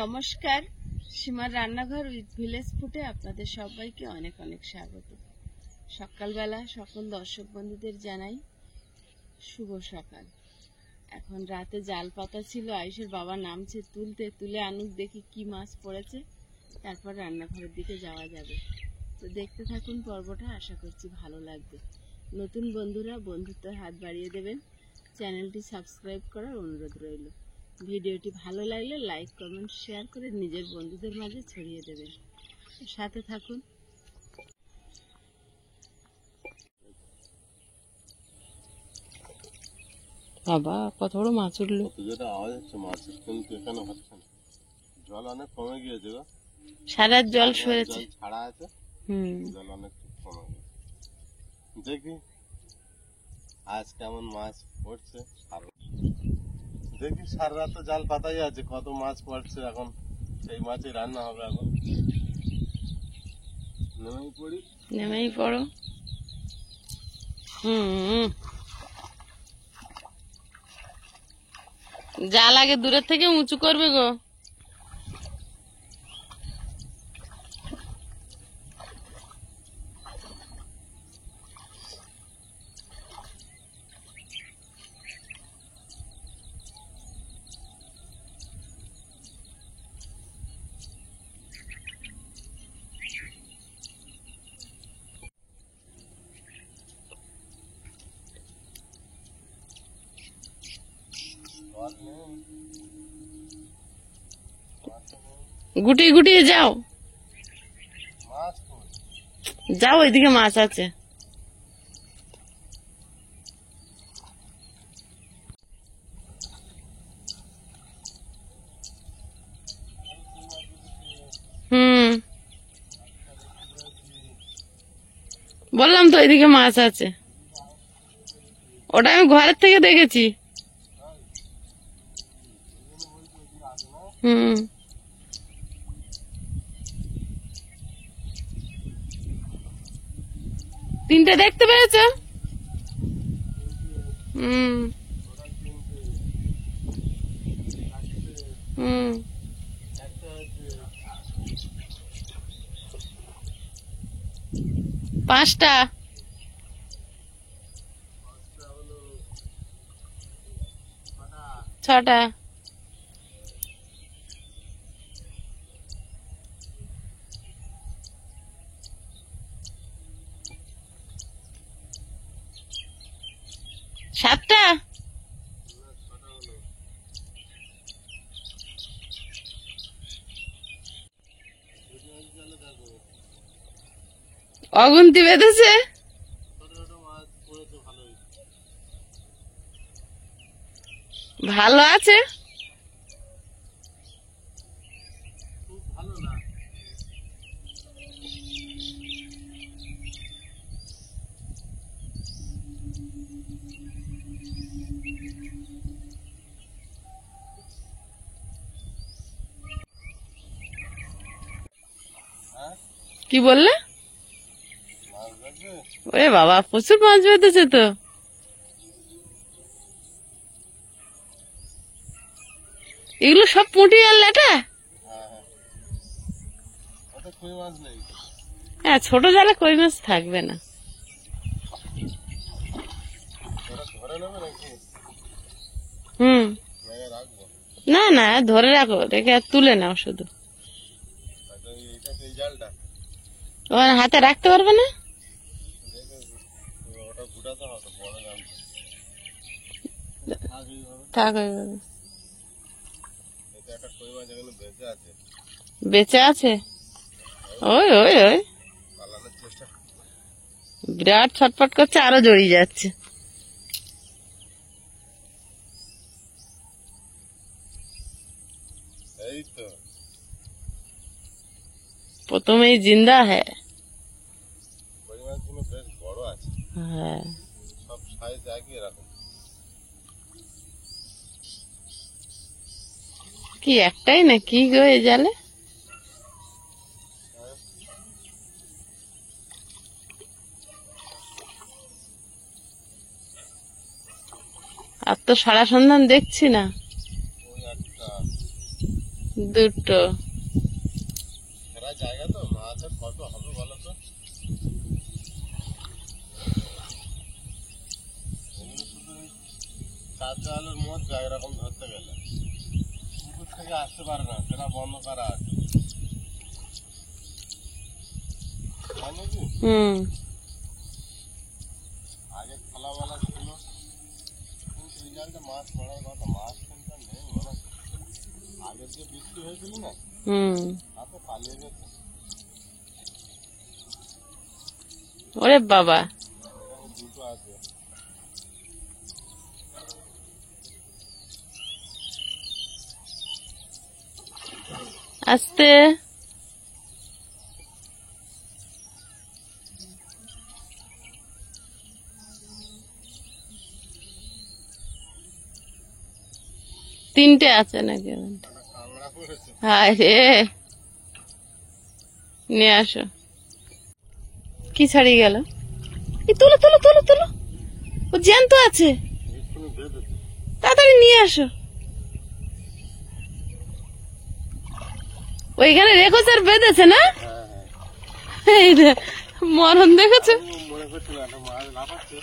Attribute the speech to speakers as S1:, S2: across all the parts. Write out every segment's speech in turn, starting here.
S1: নমস্কার, সীমার রান্নাঘর উইথ ভিলেজ ফুডে আপনাদের সবাইকে অনেক অনেক স্বাগত। সকালবেলা সকল দর্শক বন্ধুদের জানাই শুভ সকাল। এখন রাতে জাল পাতা ছিল, আয়ুষের বাবা নামছে তুলে আনুক, দেখি কি মাছ পড়েছে, তারপর রান্নাঘরের দিকে যাওয়া যাবে। তো দেখতে থাকুন পর্বটা, আশা করছি ভালো লাগবে। নতুন বন্ধুরা বন্ধুত্বের হাত বাড়িয়ে দেবেন, চ্যানেলটি সাবস্ক্রাইব করার অনুরোধ রইল। ভিডিওটি ভালো লাগলে লাইক, কমেন্ট, শেয়ার করে নিজের বন্ধুদের মাঝে ছড়িয়ে দেবেন। সাথে থাকুন। বাবা কত বড় মাছ উঠলো!
S2: যেটা আওয়াজ হচ্ছে মাছের, কিন্তু এখানে হচ্ছে না। জল অনেক কমে গিয়েছে গো,
S1: সারা জল সরেছে,
S2: ছাড়া আছে। জল অনেক কমে গেছে। দেখি আজ কেমন মাছ পড়ছে। দেখি সারা রাত জাল পাতাই আছে, কত মাছ পড়ছে এখন সেই মাছই রান্না হবে। এখন
S1: নেমেই পড়ো। জাল আগে দূরের থেকে উঁচু করবে গো। গুটিয়ে গুটিয়ে যাও, যাও, ওইদিকে মাছ আছে। বললাম তো ওইদিকে মাছ আছে, ওটা আমি ঘরের থেকে দেখেছি। তিনটে দেখতে পেয়েছ? পাঁচটা, ছটা, সাতটা, অগুন্তি বেঁধেছে। ভালো আছে, কি বললে? ওরে বাবা, প্রচুর মাছ বেঁধেছে তো। এগুলো সব পুঁটি আর ল্যাটা। হ্যাঁ, ছোট জালে কই মাছ থাকবে না। না না, ধরে রাখো, রেখে তুলে নাও শুধু। ওর হাতে রাখতে পারবে না। থাক, বেঁচে আছে। ওই ওই ওই বিরাট ছটফট করছে, আরো জড়িয়ে যাচ্ছে। প্রথমেই জিন্দা হ্যাঁ। হ্যাঁ, কি একটাই না কি গো এ জালে? আর তো সারা সন্ধান দেখছি না। দুটো।
S2: এরা জায়গা তো মাছের কত হবে বলো তো? এগুলো শুধু 4 দেওয়ালের মধ্যে এরকম ধরতে গেলে পুকুর থেকে আসতে পারবে না, সেটা বন্ধ করা আছে। তাই নাকি? আগে খোলাবেলা ছিল, কিন্তু এই জায়গাটা মাছ পড়ার কথা, মাছ কিন্তু আর নেই মনে হচ্ছে। আগের যে বৃষ্টি হয়েছিল না, তাতে পালিয়ে গেছে।
S1: ওরে বাবা,
S2: এখানে দুটো আছে।
S1: আস্তে। তিনটে আছে নাকি?
S2: কাঁকড়া পড়েছে।
S1: হায় রে, নিয়ে আসো। কি ছাড়িয়ে গেল? তুলো তুলো তুলো তুলো, ও জ্যান্ত আছে,
S2: এক্ষুনি বেঁধেছে।
S1: তাড়াতাড়ি নিয়ে আসো। ওইখানে রেখো, স্যার বেঁধেছে না?
S2: হ্যাঁ হ্যাঁ,
S1: এই যে মরণ দেখেছো?
S2: আমি মনে করছিল একটা মাছ লাফাচ্ছে,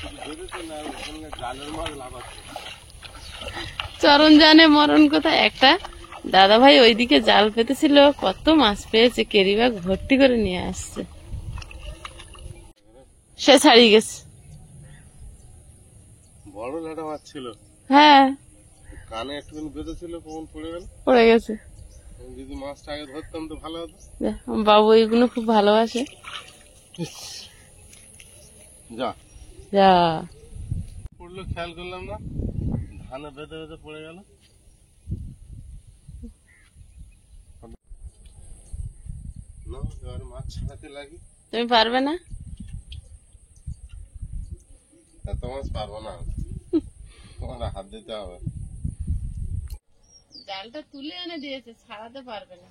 S2: কিন্তু বেঁধেছে না, ওখানে জালের মাছ লাফাচ্ছে।
S1: চরণ জানে মরণ কোথায়। একটা দাদা ভাই ওইদিকে জাল পেতেছিল, কত মাছ পেয়েছে, কেরি ব্যাগ ভর্তি করে নিয়ে আসছে। সে ছাড়িয়ে গেছে।
S2: বড় ল্যাটা মাছ ছিল,
S1: হ্যাঁ,
S2: কানে একটুখানি বেঁধেছিল, কখন পড়ে গেল।
S1: পড়ে গেছে।
S2: যদি মাছটা আগে ধরতাম তো ভালো হতো।
S1: দেখ, বাবু এগুলো খুব ভালোবাসে।
S2: যা
S1: যা,
S2: পড়লো খেয়াল করলাম না, ধানে বেঁধে বেঁধে পড়ে গেল। না, এবারে মাছ ছাড়াতে লাগি।
S1: তুমি পারবে না?
S2: এত মাছ পারবো না, তোমার হাত দিতে হবে।
S1: জালটা তুলে এনে দিয়েছে, ছাড়াতে পারবে না।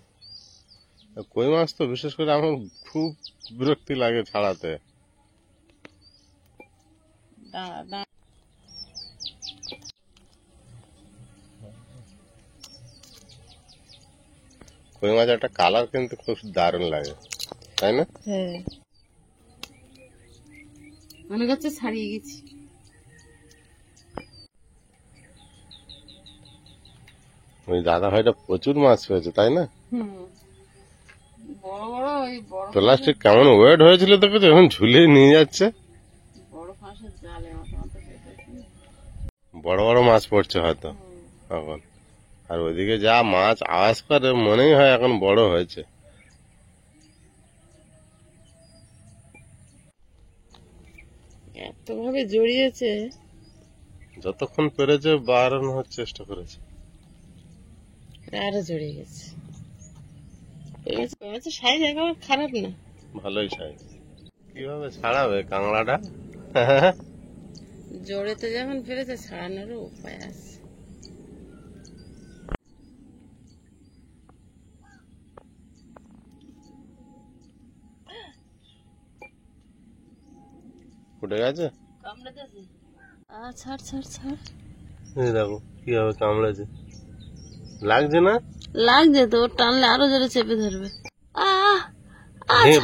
S2: কই মাছ তো বিশেষ করে আমার খুব বিরক্তি লাগে ছাড়াতে।
S1: দাঁড়া দাঁড়া।
S2: কই মাছ একটা কালার কিন্তু খুব দারুণ লাগে, তাই না?
S1: হ্যাঁ, মনে করছে ছাড়িয়ে গেছি।
S2: ওই দাদা ভাইটা প্রচুর মাছ পেয়েছে, তাই না?
S1: বড় বড় ওই বড়
S2: প্লাস্টিক কেমন ওয়েট হয়েছিল দেখেছো, এখন ঝুলিয়ে নিয়ে যাচ্ছে।
S1: বড় ফাঁসের জালে মতো মতো পেতেছে।
S2: বড় বড় মাছ পড়ছে হয়তো এখন। আর ওইদিকে যা মাছ আওয়াজ করে, মনেই হয় এখন বড় হয়েছে।
S1: এত ভাবে জড়িয়েছে,
S2: যতক্ষণ পেরেছে বাড়ানোর চেষ্টা করেছে।
S1: আরো জড়িয়ে গেছে। সাইজ একেবারে খারাপ না,
S2: ভালোই সাইজ। কিভাবে ছাড়াবে কাঁকড়াটা?
S1: জড়েতে যখন ফেলেছে ছাড়ানোরও উপায় আছে।
S2: ফুটে গেছে।
S1: কামড়াতেছে। ছাড় ছাড় ছাড়।
S2: এই দেখো কিভাবে কামড়েছে, লাগছে না?
S1: লাগছে তো, টানলে আরো জোরে চেপে ধরবে।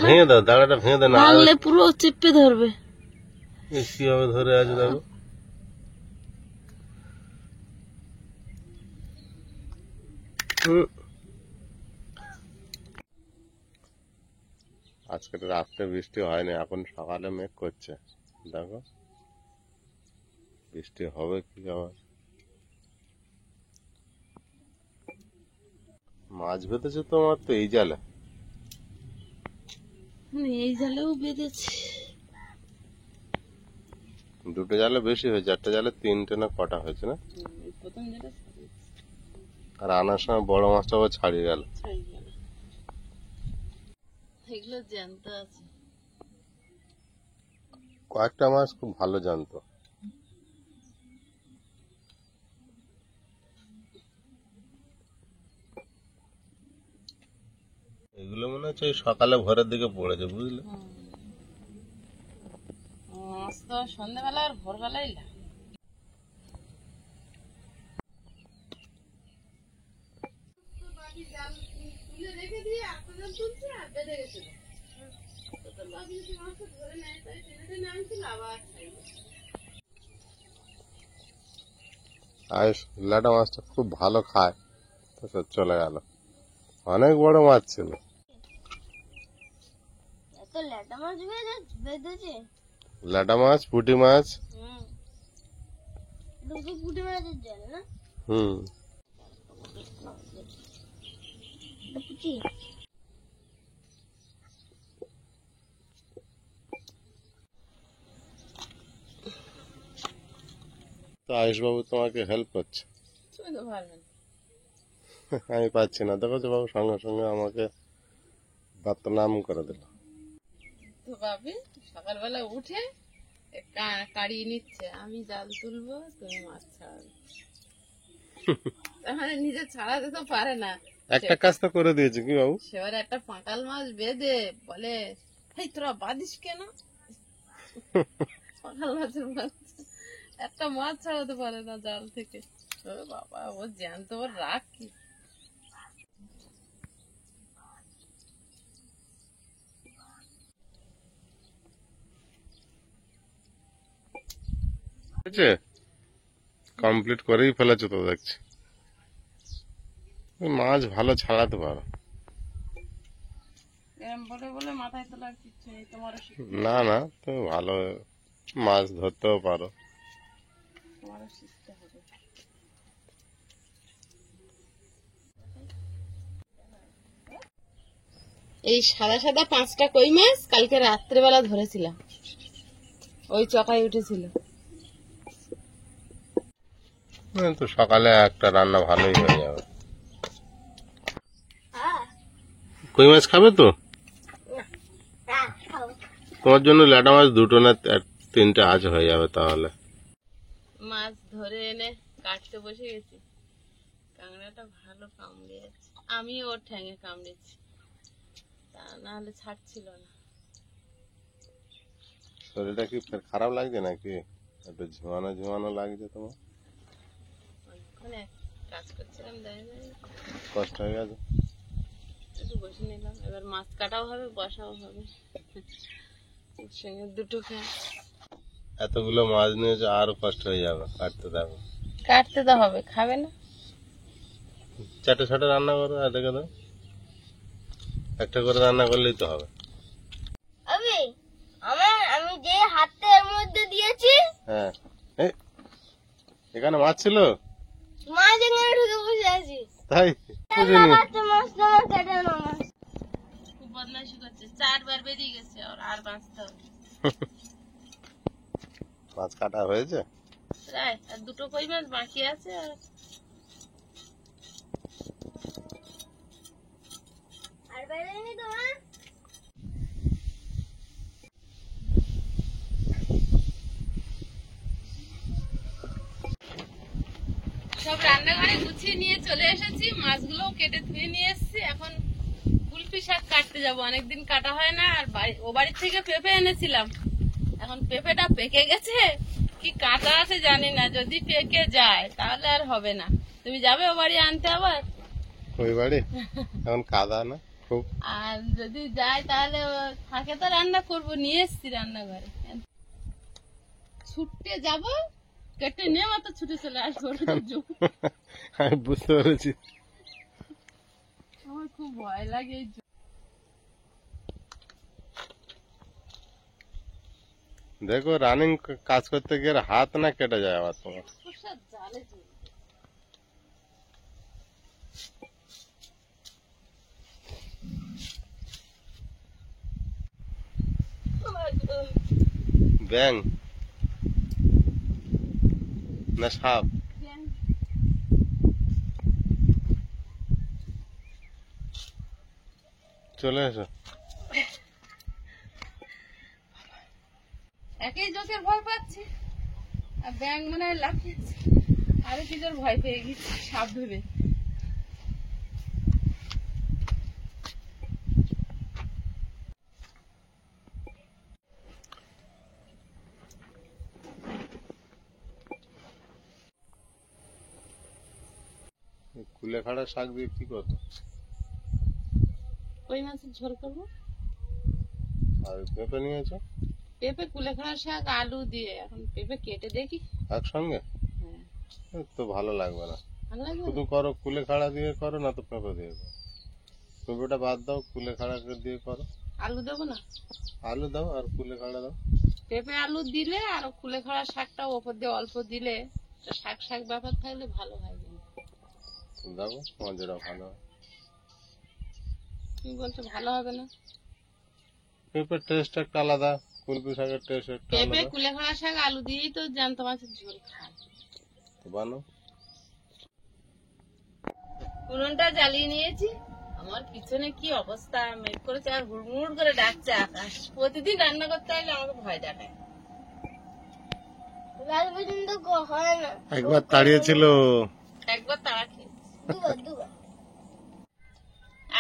S2: ভেঙে দাও, দাঁড়াটা ভেঙে দাও না।
S1: টানলে পুরো চেপে ধরবে।
S2: কিভাবে ধরে আছে দেখো। আজকে রাত্রে বৃষ্টি হয়নি, এখন সকালে মেঘ করছে, দেখো বৃষ্টি হবে কি আবার। মাছ বেঁধেছে তোমার তো এই জালে?
S1: এই জালেও বেঁধেছে।
S2: দুটো জালে বেশি হয়েছে, একটা জালে 3টে না কটা হয়েছে না?
S1: প্রথম যেটা
S2: আর আনার সময় বড় মাছটা আবার ছাড়িয়ে গেল।
S1: এগুলো জ্যান্ত আছে।
S2: কয়েকটা মাছ খুব ভালো জানতো। এগুলো মনে হচ্ছে সকালে ভোরের দিকে পড়েছে, বুঝলে?
S1: মাছ তো সন্ধ্যাবেলা আর ভোরবেলায় লাগে। জাল তুলছে আর বেঁধে গেছিল। তো তোর বাবু যদি মাছটা ধরে নেয় তাই টেনে টেনে আনছিল আবার খাইবে।
S2: আয়ুষ ল্যাটা মাছটা খুব ভালো খায়, তো সে চলে গেল। অনেক বড় মাছ ছিল।
S3: এত ল্যাটা মাছ বেঁধেছে।
S2: ল্যাটা মাছ, পুঁটি মাছ।
S3: দুটো পুঁটি মাছের জাল না?
S2: হুম।
S3: পুঁটি
S2: তো আয়ুষ বাবু তোমাকে হেল্প করছে।
S1: তুমি তো পারবেন।
S2: আমি পাচ্ছি না, দেখো তো বাবু সঙ্গে সঙ্গে আমাকে বদনাম করে দিল।
S1: তো বাবি সকালবেলা উঠে কাড়িয়ে নিচ্ছে, আমি জাল তুলবো তুমি মাছ ছাড়াবে। তার মানে নিজে ছাড়াতে তো পারে না।
S2: একটা কাজ তো করে দিয়েছে কি বাবু?
S1: সেবার একটা পাঁকাল মাছ বেঁধে বলে, এই তোরা বাঁধিস কেন? পাঁকাল মাছের মাছ একটা মাছ ছাড়াতে পারে না জাল থেকে। ও বাবা, ও জ্যান্ত ওর রাগ কি।
S2: কমপ্লিট করেই ফেলেছো তো দেখছি। মাছ ভালো ছাড়াতে পারো।
S1: এরম বলে বলে মাথায় তোলার কিচ্ছু নেই তোমারও,
S2: না না, তুমি ভালো মাছ ধরতেও পারো।
S1: তোমারও শিখতে হবে। এই সাদা সাদা 5টা কই মাছ কালকে রাত্রেবেলা ধরেছিলাম, ওই চকায় উঠেছিল।
S2: তো সকালে একটা রান্না ভালোই হয়ে যাবে। কই মাছ খাবে তো? তোমার জন্য ল্যাটা মাছ 2টো না 3টে আজ হয়ে যাবে তাহলে।
S1: মাছ ধরে এনে কাটতে বসে গেছি, কাঁকড়াটা ভালো কামড়িয়েছে, আমি ওর ঠ্যাঙে কামড়েছি, তা না হলে ছাড়ছিল না।
S2: শরীরটা কি ফের খারাপ লাগছে নাকি? একটু ঝিমানো ঝিমানো লাগছে তোমার?
S1: অনেকক্ষণ কাজ করছিলাম, দাঁড়িয়ে
S2: কষ্ট হয়ে গেছে?
S1: একটু বসে নিলাম। এবার মাছ কাটাও হবে, বসাও হবে, ওর সঙ্গে দুটো খায়।
S2: এতগুলো মাছ নিয়েছে, আরো কষ্ট হয়ে যাবে কাটতে থাকো।
S1: কাটতে তো হবে, খাবে না?
S2: চারটে ছাটে রান্না করো, আর দেখে দাও একটা করে রান্না করলেই তো হবে।
S3: আমি যে হাতটা এর মধ্যে দিয়েছি,
S2: হ্যাঁ, এখানে মাছ ছিল,
S3: মাছ এখানে ঢুকে বসে আছি।
S2: তাই বুঝিনি।
S3: মাছ কাটে না মাছ।
S1: খুব বদমাইশি করছে, 4বার বেরিয়ে গেছে, আর বাঁচতে হবে।
S2: মাছ কাটা হয়েছে
S1: প্রায়, আর দুটো কই মাছ বাকি আছে।
S3: আর বেরোয়নি তোমার?
S1: সব রান্নাঘরে গুছিয়ে নিয়ে চলে এসেছি, মাছগুলো কেটে ধুয়ে নিয়ে এসেছি। এখন কুলপি শাক কাটতে যাবো, অনেকদিন কাটা হয় না। আর ও বাড়ির থেকে পেঁপে এনেছিলাম, এখন পেঁপেটা পেকে গেছে, কি কাঁচা আছে জানি না। যদি পেকে যায় তাহলে আর হবে না। তুমি যাবে ও বাড়ি আনতে আবার?
S2: ওই বাড়ি এখন কাদা না খুব।
S1: আর যদি যায় তাহলে থাকে তো রান্না করবো, নিয়ে এসছি রান্নাঘরে। ছুটতে যাব, কেটে নিয়ে মাত্র ছুটে চলে আসবো।
S2: আমি বুঝতে পেরেছি।
S1: আমার খুব ভয় লাগে এই
S2: দেখো রানিং কাজ করতে গিয়ে হাত না কেটে যায় আবার তোমার।
S1: জালে।
S2: ব্যাং না সাপ? চলে এসো।
S1: একই চোখের ভয় পাচ্ছি, আর ব্যাং মনে হয় লাফিয়েছে, আরো কি জোর ভয় পেয়ে গেছি সাপ ভেবে।
S2: কুলেখাড়া শাক দিয়ে কি করতো?
S1: কই মাছের ঝোল করবো।
S2: আর পেঁপে নিয়েছো?
S1: পেঁপে কুলেখাড়া শাক আলু দিয়ে, এখন পেঁপে কেটে দেখি।
S2: একসঙ্গে
S1: হ্যাঁ,
S2: তো ভালো লাগবে না।
S1: ভালো লাগবে
S2: শুধু
S1: না?
S2: করো কুলেখাড়া দিয়ে করো, না তো পেঁপে দিয়ে করো। পেঁপেটা বাদ দাও, কুলেখাড়া দিয়ে করো।
S1: আলু দেবো না?
S2: আলু দাও আর কুলেখাড়া দাও।
S1: পেঁপে আলু দিলে আর কুলেখাড়া শাকটা ওপর দিয়ে অল্প দিলে, একটা শাক শাক ব্যাপার থাকলে ভালো হয়। কিন্তু
S2: দাও, মজাটা ভালো হয়।
S1: তুমি বলছো ভালো হবে না?
S2: পেঁপের টেস্ট একটা আলাদা, কুলপি শাকের টেস্ট একটা
S1: পেঁপে
S2: আলাদা।
S1: কুলেখাড়া শাক আলু দিয়েই তো জ্যান্ত মাছের ঝোল খায়।
S2: তো বানাও।
S1: উনুনটা জ্বালিয়ে নিয়েছি। আমার পিছনে কি অবস্থা, মেঘ করেছে আর হুড়মুড় করে ডাকছে আকাশ। প্রতিদিন রান্না করতে হলে আমাকে ভয় দেখায়।
S3: লাল পর্যন্ত হয় না।
S2: একবার তাড়িয়েছিল।
S1: একবার তাড়া খেয়েছি।
S3: দুবার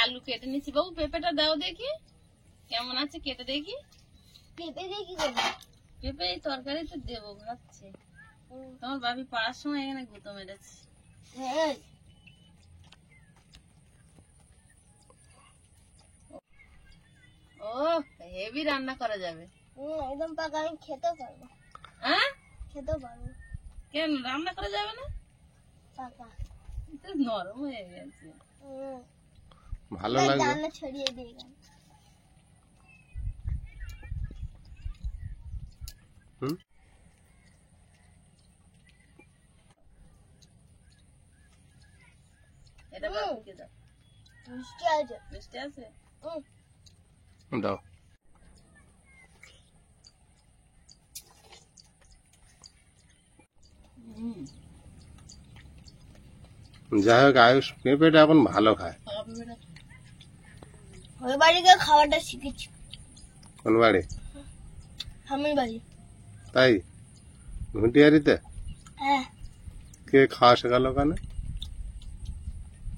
S1: আলু কেটে নিচ্ছি। বাবু পেঁপেটা দাও দেখি কেমন আছে, কেটে দেখি।
S3: পেঁপে দিয়ে কি করবো?
S1: পেঁপে এই তরকারিতে দেবো ভাবছি। তোমার বাপি পাড়ার সময় এখানে গুঁতো মেরেছে।
S3: হ্যাঁ,
S1: ও হেভি রান্না করা যাবে।
S3: একদম পাকা, আমি খেতেও পারবো।
S1: হ্যাঁ,
S3: খেতেও পারবো
S1: কেন রান্না করা যাবে না?
S3: পাকা।
S1: এটা নরম হয়ে গেছে।
S2: ভালো লাগবে।
S3: রান্না ছড়িয়ে দিয়ে গেল।
S2: হুম,
S1: এটা বাপিকে দাও।
S3: মিষ্টি আছে।
S1: মিষ্টি আছে?
S2: দাও। যাই হোক, আয়ুষ পেঁপেটা এখন ভালো খায়।
S3: ওই বাড়িতে খাওয়াটা শিখেছি।
S2: কোন বাড়ি?
S3: আমার বাড়ি।
S2: তাই? ঘুটিয়ারিতে?
S3: হ্যাঁ,
S2: কে খাওয়া শেখালো ওখানে?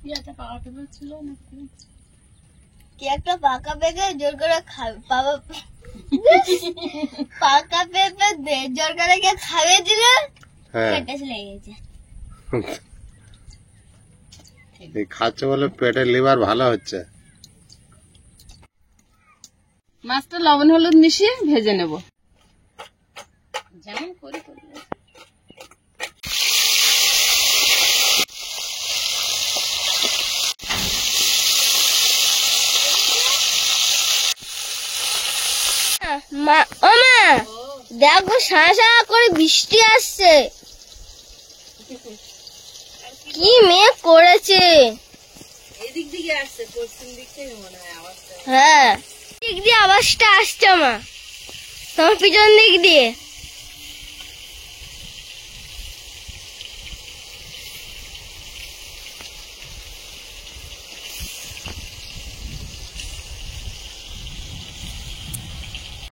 S1: কি একটা পাকা পেঁপে ছিল নাকি?
S3: কি একটা পাকা পেঁপে জোর করে খাবে বাবা। পাকা পেঁপে দে জোর করে কে খাবে দিল,
S2: হ্যাঁ,
S3: পেটে লেগে গেছে।
S2: এই খাচ্ছে বলে পেটের লিভার ভালো হচ্ছে।
S1: মাছটা লবণ হলুদ মিশিয়ে ভেজে নেব, যেমন করি করি।
S3: মা, ও মা, দেখো সারা সারা করে বৃষ্টি আসছে। কি মেঘ করেছে।
S1: এদিক দিকে আসছে, পশ্চিম দিক থেকে মনে হয় আওয়াজটা।
S3: হ্যাঁ, দিক দিয়ে আওয়াজটা আসছে মা, তোমার পিছন দিক দিয়ে।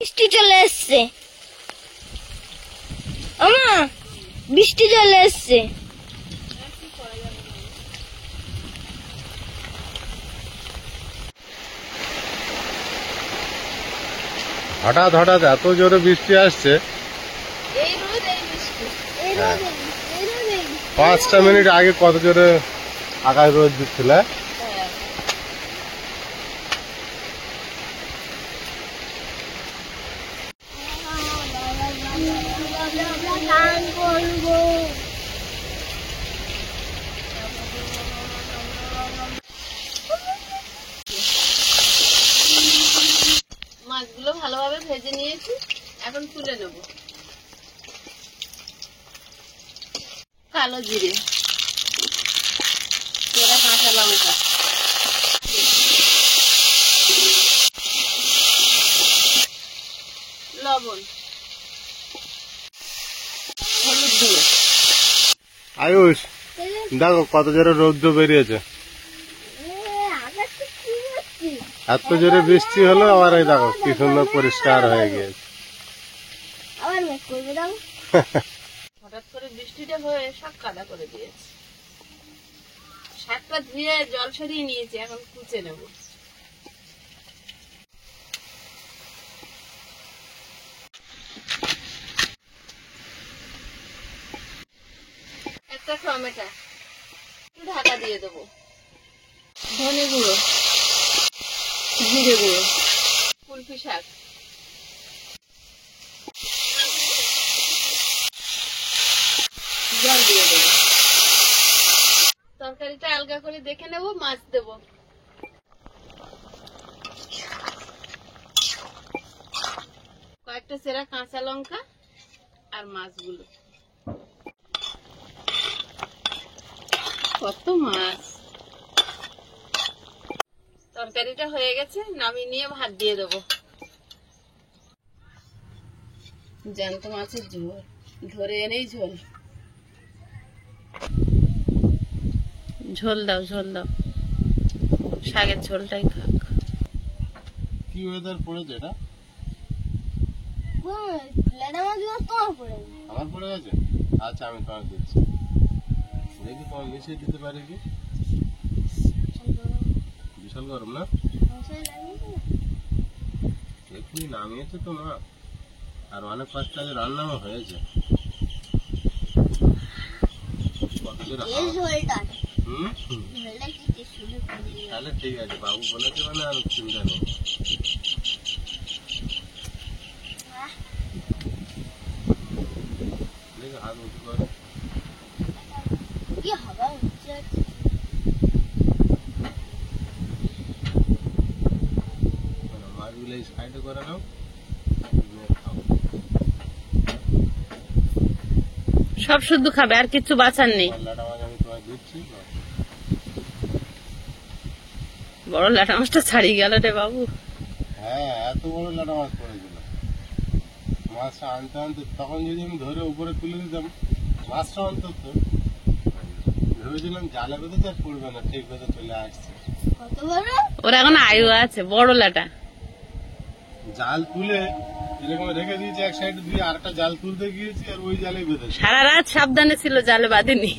S3: বৃষ্টি চলে এসছে আমা, বৃষ্টি চলে এসছে।
S2: হঠাৎ হঠাৎ এত জোরে বৃষ্টি আসছে।
S1: এই রোদ এই বৃষ্টি।
S3: এই
S2: হ্যাঁ।
S3: রোদে, এই রোদে।
S2: 5টা মিনিট আগে কত জোরে আকাশ রোদ দিচ্ছিল।
S1: হ্যাঁ।
S3: গান করবো।
S1: মাছগুলো ভালোভাবে ভেজে নিয়েছি, এখন তুলে নেব। কালো জিরে, চেরা কাঁচা লঙ্কা, লবণ, হলুদ গুঁড়ো।
S2: আয়ুষ, দেখো কত জোরে রৌদ্র বেরিয়েছে।
S3: আকাশটা কি হচ্ছে?
S2: এত জোরে বৃষ্টি হলো, আবার এই দেখো কি সুন্দর পরিষ্কার হয়ে গিয়েছে।
S3: আবার মেঘ করবে দাও।
S1: হঠাৎ করে বৃষ্টিটা হয়ে সব কাদা করে দিয়েছে। শাকটা ধুয়ে জল সরিয়ে নিয়েছি, এখন কুচে নেব। একটা টমেটো একটু ঢাকা দিয়ে দেবো। ধনে গুঁড়ো, জিরে গুঁড়ো, কুলপি শাক, জল দিয়ে দেবো। তরকারিটা আলগা করে দেখে নেব, মাছ দেবো। কয়েকটা চেরা কাঁচা লঙ্কা আর মাছগুলো। কত মাছ! তরকারিটা হয়ে গেছে, নামিয়ে নিয়ে ভাত দিয়ে দেবো। জ্যান্ত মাছের ঝোল, ধরে এনেই ঝোল। ঝোল দাও, ঝোল দাও, শাকের ঝোলটাই থাক।
S2: কি ওয়েদার পড়েছে এটা?
S3: লেদা মাছগুলো তোমার পড়ে গেছে।
S2: আমার পড়ে গেছে? আচ্ছা, আমি তোমার দিচ্ছি। দেখি তোমার মিশিয়ে দিতে পারি কি? বিশাল গরম না? এক্ষুনি নামিয়েছে তো মা, আর অনেক কষ্ট আগে রান্নাও হয়েছে। কত জোরে হাওয়া। হুম? তাহলে ঠিক আছে, বাবু বলেছে মানে আর চিন্তা নেই। দেখি হাত উঁচু করে।
S3: কি হাওয়া হচ্ছে!
S2: মাছগুলো এই সাইডে করে নাও, খাও।
S1: সব শুদ্ধ খাবে, আর কিছু বাঁচার নেই।
S2: লাটা মাছ আমি তোমায় দিচ্ছি।
S1: বড় লাটা মাছটা ছাড়িয়ে গেল রে বাবু।
S2: হ্যাঁ, এত বড় লাটা মাছ পড়েছিল। মাছটা আনতে আনতে তখন যদি আমি ধরে উপরে তুলে দিতাম, মাছটা অন্তত ভেবেছিলাম জালে বেঁধেছে আর পড়বে না, ঠিক বেঁধে চলে আসছে।
S3: কত বড়!
S1: ওর এখন আয়ু আছে, বড় লাটা।
S2: জাল তুলে এরকম রেখে দিয়েছি এক সাইডে, দিয়ে আরেকটা জাল তুলতে গিয়েছি আর ওই জালে বেঁধেছে।
S1: সারা রাত সাবধানে ছিল, জালে বাঁধেনি।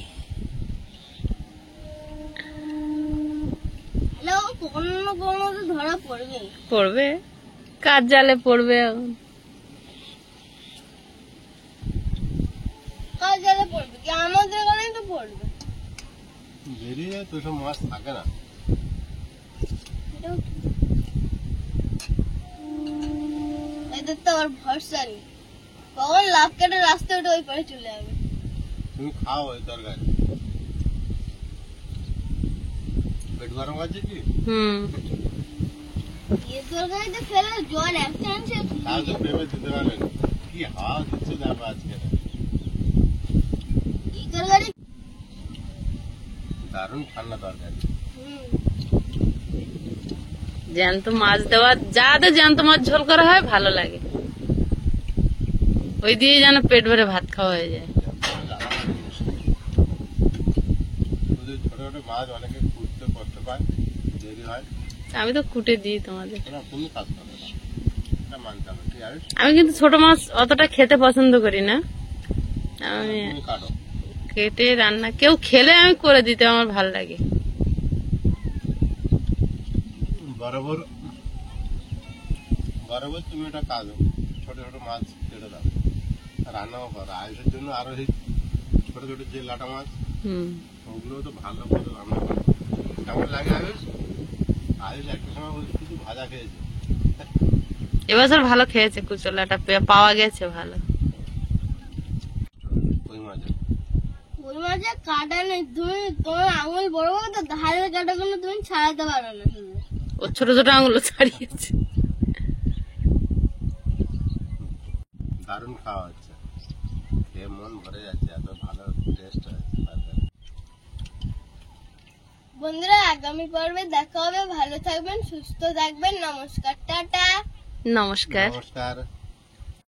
S3: না, ও কোনো না কোনো তো ধরা পড়বে।
S1: পড়বে, কার জালে পড়বে এখন।
S3: কার জালে পড়বে কি? আমাদের এখানেই তো পড়বে।
S2: বেরিয়ে যায় তো, সব মাছ থাকে না।
S3: এদের তো আবার ভরসা নেই, কখন লাভ কেটে রাস্তা উঠে ওই পারে চলে যাবে।
S2: তুমি খাও ওই তরকারি। পেট গরম আছে কি?
S3: এই তরকারিতে ফেলে জল একটা আনছে।
S2: তাও তো ভেবে দিতে পারবেন কি হাওয়া দিচ্ছে দেখো আজকে।
S3: এই তরকারি
S2: দারুণ ঠান্ডা তরকারি।
S1: জ্যান্ত মাছ দেওয়া, যাদের জ্যান্ত মাছ ঝোল করা হয় ভালো লাগে, ওই দিয়ে যেন পেট ভরে ভাত খাওয়া হয়ে যায়।
S2: ছোট ছোট মাছ অনেকে খুঁজতে কষ্ট পায়, দেরি হয়।
S1: আমি তো কুটে দিই তোমাদের।
S2: না, তুমি কাজ করো না, এটা মানতে হবে, ঠিক আছে?
S1: আমি কিন্তু ছোট মাছ অতটা খেতে পছন্দ করি না, আমি
S2: তুমি কাটো।
S1: কেটে রান্না কেউ খেলে আমি করে দিতে আমার ভালো লাগে।
S2: বরাবর বরাবর তুমি এটা কাটো, ছোট ছোট মাছ কেটে দাও, রান্নাও করো। আয়ুষের জন্য আরো এই ছোট ছোট যে লাটা মাছ, ওগুলো তো ভালো করে রান্না করো। কেমন লাগে আয়ুষ? আয়ুষ একটা সময় বলছে শুধু ভাজা খেয়েছে।
S1: এবছর ভালো খেয়েছে, কুচলাটা পাওয়া গেছে ভালো।
S2: ওই মাছ
S3: ওই মাঝে কাটা নেই, তুমি তোমার আঙুল বড় বড় তো ধারের কাটাগুলো তুমি ছাড়াতে পারো না। শুধু
S1: ও ছোট ছোট আঙুলো ছাড়িয়েছে।
S2: দারুণ খাওয়া হচ্ছে, খেয়ে মন ভরে যাচ্ছে, এত ভালো টেস্ট হয়েছে।
S3: বন্ধুরা, আগামী পর্বে দেখা হবে। ভালো থাকবেন, সুস্থ থাকবেন। নমস্কার, টাটা।
S1: নমস্কার।
S2: নমস্কার।